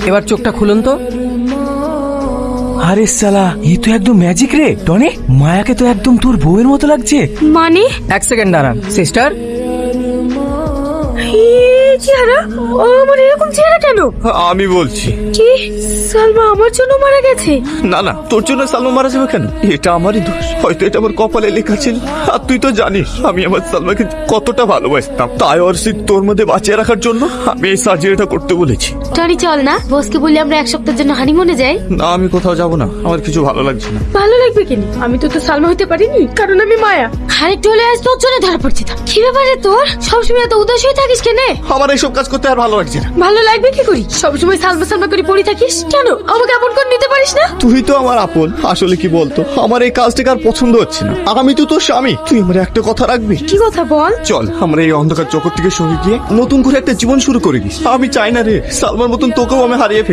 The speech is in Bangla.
এবার চোখটা খুলুন তো। আরে সালা, এই তো একদম ম্যাজিক রে টনি। মায়াকে তো একদম তোর বউয়ের মতো লাগছে। মানে এক সেকেন্ড দাঁড়ান সিস্টার। চেহারা আমার এরকম চেহারা কেন? আমি বলছি। কি সালমা আমার জন্য মারা গেছে? না না, তোর জন্য সালমা মারা যাবে কেন? এটা আমারই দোষ, হয়তো এটা আমার কপালে লেখা ছিল। আর তুই তো জানিস আমি আমার সালমাকে কতটা ভালোবাসতাম, তাই অর্ষিত তোর মধ্যে বাঁচিয়ে রাখার জন্য আমি এই সার্জারিটা করতে বলেছি। টনি চল না, বসকে বলি আমরা এক সপ্তাহের জন্য হানিমুনে যাই। না, আমি কোথাও যাব না, আমার কিছু ভালো লাগছে না। ভালো লাগবে কেন? আমি তো সালমা হতে পারিনি, কারণ আমি মায়া। আরেকটু হলে আজ তোর জন্য ধরা পড়ছিলাম। কি ব্যাপারে তোর? সবসময় এত উদাস হয়ে থাকিস কেন? আমার এইসব কাজ করতে আর ভালো লাগছে না। ভালো লাগবে কি করি? সবসময় সালমা সালমা করে পড়ে থাকিস কেন? আমাকে আপন করে নিতে পারিস না? তুই তো আমার আপন। আসলে কি বলতো, আমার এই কাজটাকে আর পছন্দ হচ্ছে না। আর আমি তো তোর স্বামী, তুই আমার একটা কথা রাখবি? কি কথা বল? চল আমরা এই অন্ধকার জগৎ থেকে সরে গিয়ে নতুন করে একটা জীবন শুরু করে দিস। আমি চাই না রে সালমার মতন তোকেও আমি হারিয়ে ফেলি।